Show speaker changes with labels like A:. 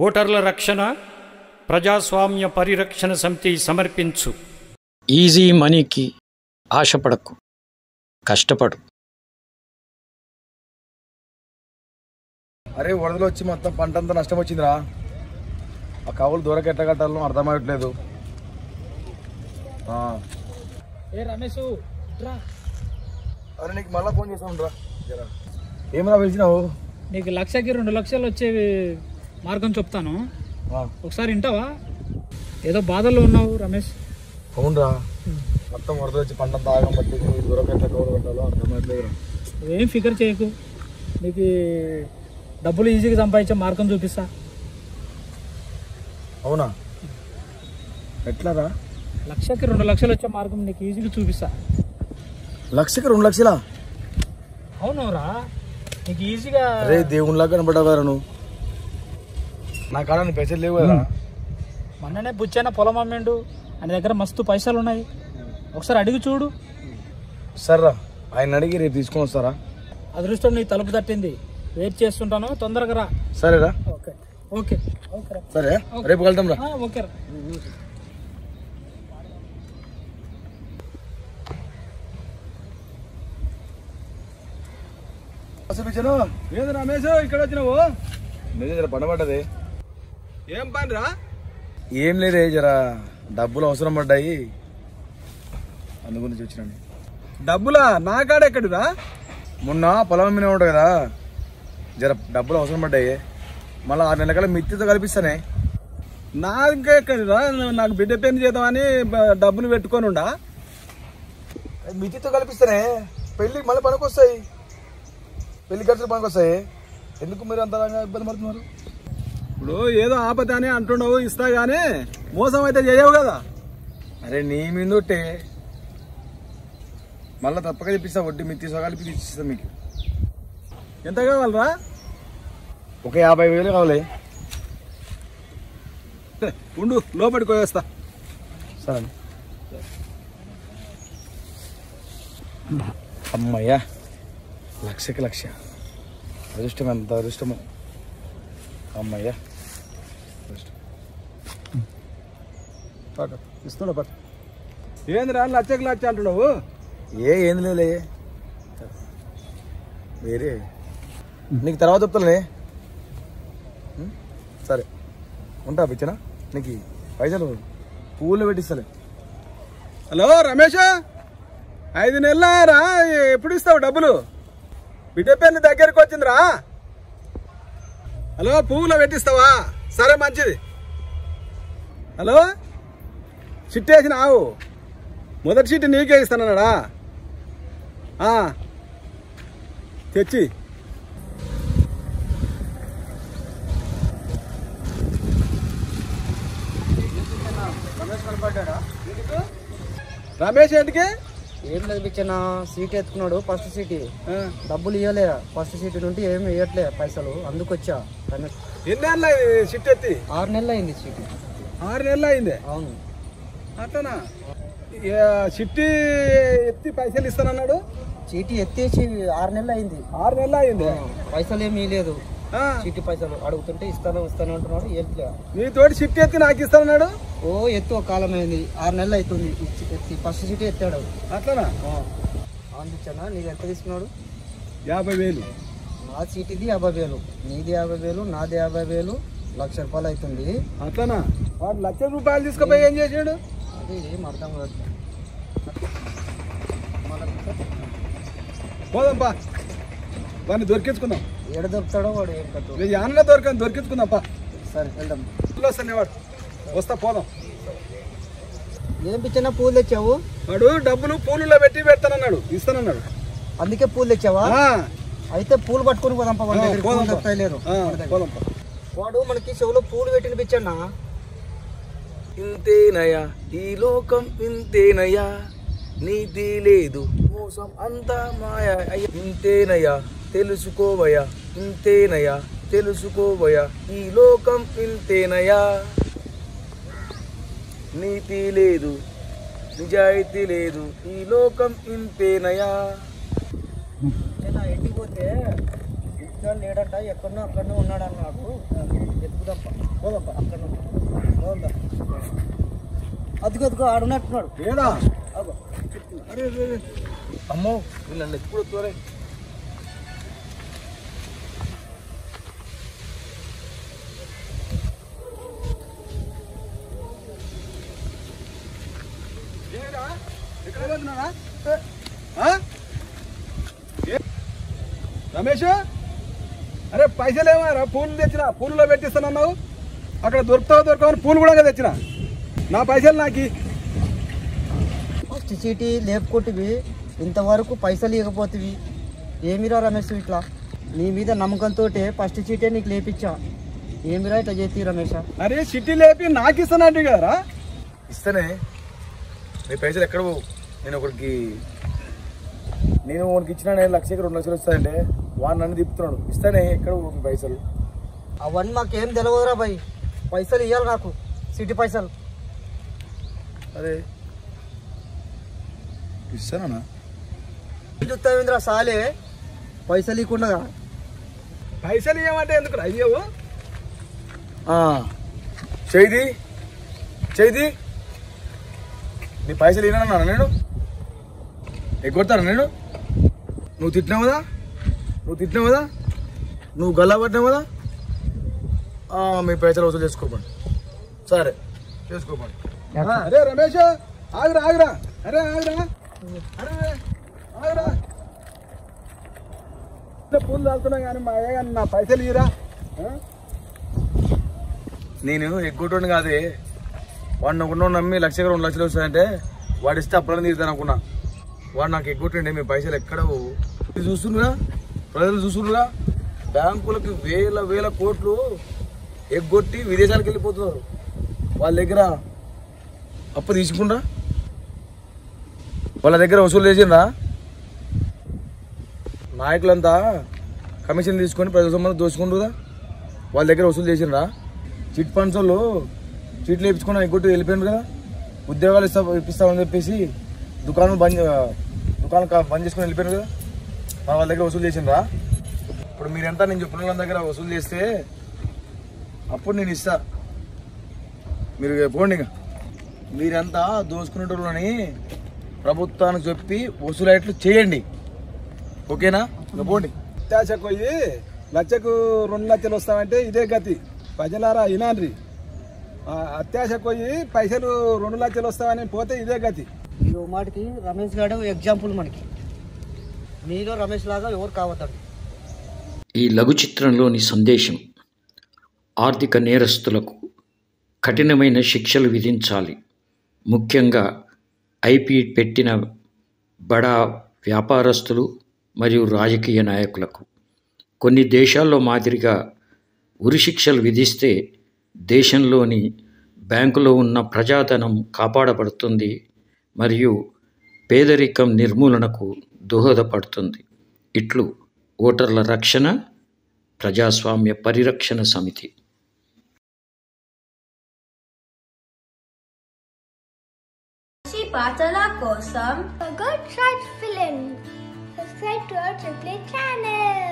A: ఓటర్ల రక్షణ ప్రజాస్వామ్య పరిరక్షణ సమితి సమర్పించు
B: ఈజీ మనీకి ఆశపడకు, కష్టపడు.
C: అరే వరదలు వచ్చి మొత్తం పంట అంతా నష్టం వచ్చిందిరా. ఆ కవులు దూరకు ఎట్లా కట్టాలో అర్థమవట్లేదు.
D: రమేష్
C: అరే నీకు మళ్ళీ ఫోన్ చేసాను రా. ఏమరా పిలిచినావు?
D: నీకు 1,00,000కి 2 లక్షలు వచ్చే మార్గం చెప్తాను, ఒకసారి వింటావా? ఏదో బాధల్లో ఉన్నావు రమేష్.
C: అవునరా, మొత్తం వరదలు వచ్చి పంట అంతా ఆగం పట్టింది. దూరకు ఎట్లా కవులు కట్టాలో అర్థమవట్లేదు.
D: ఏం ఫికర్ చేయకు, నీకు డబ్బులు ఈజీగా సంపాదించే మార్గం చూపిస్తా.
C: అవునా? ఎట్లారా?
D: 1,00,000కి 2 లక్షలు వచ్చే మార్గం నీకు ఈజీగా చూపిస్తా.
C: 1,00,000కి 2 లక్షలా?
D: అవునవురా, నీకు ఈజీగా.
C: అరే దేవునిలా కనబడ్డావు కదా నువ్వు. నా కాడ నీ పైసలు లేవు కదా.
D: మొన్ననే బుచ్చైన పొలం అమ్మిండు, ఆయన దగ్గర మస్తు పైసలు ఉన్నాయి, ఒకసారి అడిగి చూడు.
C: సర్రా, ఆయన అడిగి రేపు తీసుకొని వస్తారా?
D: అదృష్టం నీ తలుపు తట్టింది, వెయిట్ చేస్తుంటాను, తొందరగా రా.
C: సరేరా.
D: ఓకే ఓకే ఓకే
C: సరే, రేపు వెళ్తాం రా.
D: ఓకే రా.
C: ఏంది రమేష్ ఇక్కడ వచ్చినావు? జర పడబడ్డది.
E: ఏం పని రా?
C: ఏం లేదే, జర డబ్బులు అవసరం పడ్డాయి, అందు గురించి వచ్చినాను.
E: డబ్బులా? నా కాడ ఎక్కడిరా?
C: మొన్న పొలం మీద ఉంటావు కదా, జర డబ్బులు అవసరం పడ్డాయి. మళ్ళీ 6 నెలల కల్లా మిత్తితో కల్పిస్తానే.
E: నా ఇంకా ఎక్కడిరా? నాకు బిడ్డ పెళ్లి చేద్దామని డబ్బులు పెట్టుకొని ఉండా.
C: మిత్తితో కల్పిస్తానే, పెళ్ళికి మళ్ళీ పనికొస్తాయి, పెళ్లి ఖర్చులు పనికొస్తాయి. ఎందుకు మీరు అంత ఇబ్బంది పడుతున్నారు?
E: ఇప్పుడు ఏదో ఆపద అని అంటుండవు, ఇస్తా గానీ మోసం అయితే చేయవు కదా.
C: అరే నీ మీదొట్టే, మళ్ళీ తప్పక తెప్పిస్తా, వడ్డీ మిత్తితో కలిపి తెచ్చిస్తా మీకు.
E: ఎంత కావాలరా?
C: ఒక 50,000 కావాలి.
E: ఉండు, లోపలికి పోయేస్తా.
C: సరే అమ్మయ్యా, 1,00,000కి 1,00,000. అదృష్టం, ఎంత అదృష్టము. అమ్మయ్యా,
E: ఇస్తున్నా పట్టు. ఏందిరా 1,00,000 అంటున్నావు?
C: ఏంది లేలే, వేరే నీకు తర్వాత చెప్తానే. సరే ఉంటా, పిచ్చనా నీకు పైసలు పువ్వులు పెట్టిస్తాలే.
E: హలో రమేష్, 5 నెలల రా, ఎప్పుడు ఇస్తావు డబ్బులు? బిడ్డ పెళ్లి దగ్గరికి వచ్చిందిరా. హలో, పువ్వులో పెట్టిస్తావా? సరే మంచిది. హలో, చిట్టి వేసిన ఆవు, మొదటి చిట్టి నీకే ఇస్తానన్నాడా? తెచ్చి రమేష్ ఏంటికి?
F: ఏం లేదు పిచ్చన్న, సీట్ ఎత్తుకున్నాడు, ఫస్ట్ సీట్. డబ్బులు ఇవ్వలే, ఫస్ట్ సీట్ నుండి ఏమి ఇవ్వట్లే పైసలు, అందుకొచ్చా.
E: ఎన్ని నెలలు చిట్టి ఎత్తి?
F: 6 నెలలు అయింది సీట్.
E: 6 నెలలు అయింది?
F: అవును.
E: అట్లనా? చిట్టి ఎత్తి పైసలు ఇస్తానన్నాడు.
F: చీటీ ఎత్తేసి 6 నెలలు అయింది.
E: 6 నెలలు అయింది,
F: పైసలు ఏమి ఇవ్వలేదు. చీటీ పైసలు అడుగుతుంటే ఇస్తాను అంటున్నాడు.
E: నీతోటి చిట్టి ఎత్తి నాకు ఇస్తానన్నాడు.
F: ఓ ఎత్తు ఒక కాలం అయింది, 6 నెలలు అవుతుంది ఎత్తి, ఫస్ట్ సీట్ ఎత్తాడు.
E: అట్లనా?
F: అందించానా? నీది ఎంత తీసుకున్నాడు?
E: 50,000.
F: నా సీటుది 50,000, నీది 50,000, నాది 50,000, ₹1,00,000 అవుతుంది.
E: అట్లనా? వాడు ₹1,00,000 తీసుకుపోయి ఏం చేసాడు?
F: అది ఏం అర్థం కాదు.
E: పోదాంపా, వాడిని దొరికించుకుందాం.
F: ఏడ దొరుకుతాడో వాడు, ఏం కట్టు.
E: నేను యానలో దొరికించుకుందాంపా.
F: సరే వెళ్దాం.
E: వస్తానే వాడు, వస్తా, పోదాం.
F: ఏం పిచ్చన్న పూలు తెచ్చావు?
E: వాడు డబ్బులు పూలులో పెట్టి పెడతానన్నాడు, ఇస్తానన్నాడు.
F: అందుకే పూలు తెచ్చావా? అయితే పూలు పట్టుకుని పోదాం. లేరు వాడు మనకి చెవులో పూలు పెట్టినిపించన్నా.
C: ఇంతేనయ్యా ఈ లోకం, ఇంతేనయ్యా నీతి లేదు, మోసం అంతా మాయ. ఇంతేనయ్యా తెలుసుకోవయ్యా, ఇంతేనయ్యా తెలుసుకోవయ్యా, ఈ లోకం ఇంతేనయ్యా, నీతి లేదు, నిజాయితీ లేదు, ఈ లోకం ఇంతేనయ్యా.
F: ఇంటికి పోతే గారు లేడంట, ఎక్కడో అక్కడనే ఉన్నాడు అన్నాడు. ఎత్తుకుదాంపా, పోదాంపా, అక్కడ పోదా. అదుగు ఆడున్నట్టున్నాడు.
C: ఏడా అరే అమ్మో వీళ్ళని ఎప్పుడు వస్తారే. రమేష్, అరే పైసలు ఏమారా? పూలు తెచ్చిన, పూలులో పెట్టిస్తానన్నావు. అక్కడ దొరకవని పూలు కూడా తెచ్చిన. నా పైసలు నాకి.
F: ఫస్ట్ చీటీ లేపుకొట్టివి, ఇంతవరకు పైసలు ఇవ్వకపోతివి. ఏమిరా రమేష్ ఇట్లా? నీ మీద నమ్మకంతో ఫస్ట్ చీటే నీకు లేపించా. ఏమిరా ఇట్లా చేతి రమేష్?
C: అరే చిట్టి లేపి నాకు ఇస్తానంటే కదరా. ఇస్తానే, నీ పైసలు ఎక్కడ పోవు. నేను ఒకరికి ఇచ్చిన 1 లక్షకి 2 లక్షలు వస్తాయంటే వాడు నన్ను తిప్పుతున్నాడు. ఇస్తానే, ఎక్కడ పోవు మీ పైసలు.
F: అవన్నీ మాకేం తెలియదురా భయ్. పైసలు ఇవ్వాలి నాకు, సిటీ పైసలు.
C: అరే ఇస్తానా?
F: చూస్తావేంద్రా సాలే, పైసలు ఇవ్వకుండా.
C: పైసలు ఇవ్వమంటే ఎందుకు అయ్యవు? చేయి నీ పైసలు ఇవ్వనన్నా నేను ఎగ్గొడతాను. నువ్వు తిట్టినావు కదా, నువ్వు గల్లా పట్టినావు కదా. మీ పైసలు వసూలు చేసుకోపండి. సరే చేసుకోపండి. అరే రమేష్ ఆగురా. అరే ఆగురా. పూలు తాగుతున్నా కానీ మా అయ్య కానీ నా పైసలు ఇరా. నేను ఎగ్గొట్టండి కాదే. వాడు నాకు నమ్మి 1 లక్షకి 2 లక్షలు వస్తాయంటే వాడు ఇస్తే అప్పుడని తీరుతాను అనుకున్నా. వాడు నాకు ఎగ్గొట్టండి. మీ పైసలు ఎక్కడ చూస్తుండ్రుగా, ప్రజలు చూస్తుండ్రుగా. బ్యాంకులకి వేల కోట్లు ఎగ్గొట్టి విదేశాలకు వెళ్ళిపోతున్నారు. వాళ్ళ దగ్గర అప్పు తీసుకుండా వాళ్ళ దగ్గర వసూలు చేసిండ్రా. నాయకులంతా కమిషన్ తీసుకొని ప్రజల సొమ్మును దోచుకుంటుందా. వాళ్ళ దగ్గర వసూలు చేసిండ్రా. చిట్ ఫండ్స్ వాళ్ళు చీట్లు వేయించుకుని ఎగ్గొట్టి వెళ్ళిపోయిండ్రు కదా. ఉద్యోగాలు ఇప్పిస్తామని చెప్పేసి దుకాణం బంద్ చేసుకుని వెళ్ళిపోయారు కదా. వాళ్ళ దగ్గర వసూలు చేసిండ్రా. ఇప్పుడు మీరెంత నేను చెప్పిన వాళ్ళ దగ్గర వసూలు చేస్తే అప్పుడు నేను ఇస్తా. మీరు పోండి. మీరంతా దోసుకునేటోళ్ళని ప్రభుత్వానికి చెప్పి వసూలైట్లు చేయండి. ఓకేనా? పోండి. అత్యాశకు పోయి 1 లక్షకు 2 లక్షలు వస్తామంటే ఇదే గతి. ప్రజలారా ఇనాన్రి. అత్యాశకు పోయి పైసలు 2 లక్షలు వస్తామని పోతే ఇదే గతి.
F: ఈ మాటికి రమేష్ గారు ఎగ్జాంపుల్ మనకి. మీలో రమేష్ లాగా ఎవరు కావద్దాడు.
B: ఈ లఘు చిత్రంలోని సందేశం: ఆర్థిక నేరస్తులకు కఠినమైన శిక్షలు విధించాలి. ముఖ్యంగా ఐపీ పెట్టిన బడా వ్యాపారస్తులు మరియు రాజకీయ నాయకులకు. కొన్ని దేశాల్లో మాదిరిగా ఉరిశిక్షలు విధిస్తే దేశంలోని బ్యాంకులో ఉన్న ప్రజాధనం కాపాడబడుతుంది మరియు పేదరికం నిర్మూలనకు దోహదపడుతుంది. ఇట్లు ఓటర్ల రక్షణ, ప్రజాస్వామ్య పరిరక్షణ సమితి.
G: పాటల కోసం Good Shot Film. Subscribe to our AAA channel.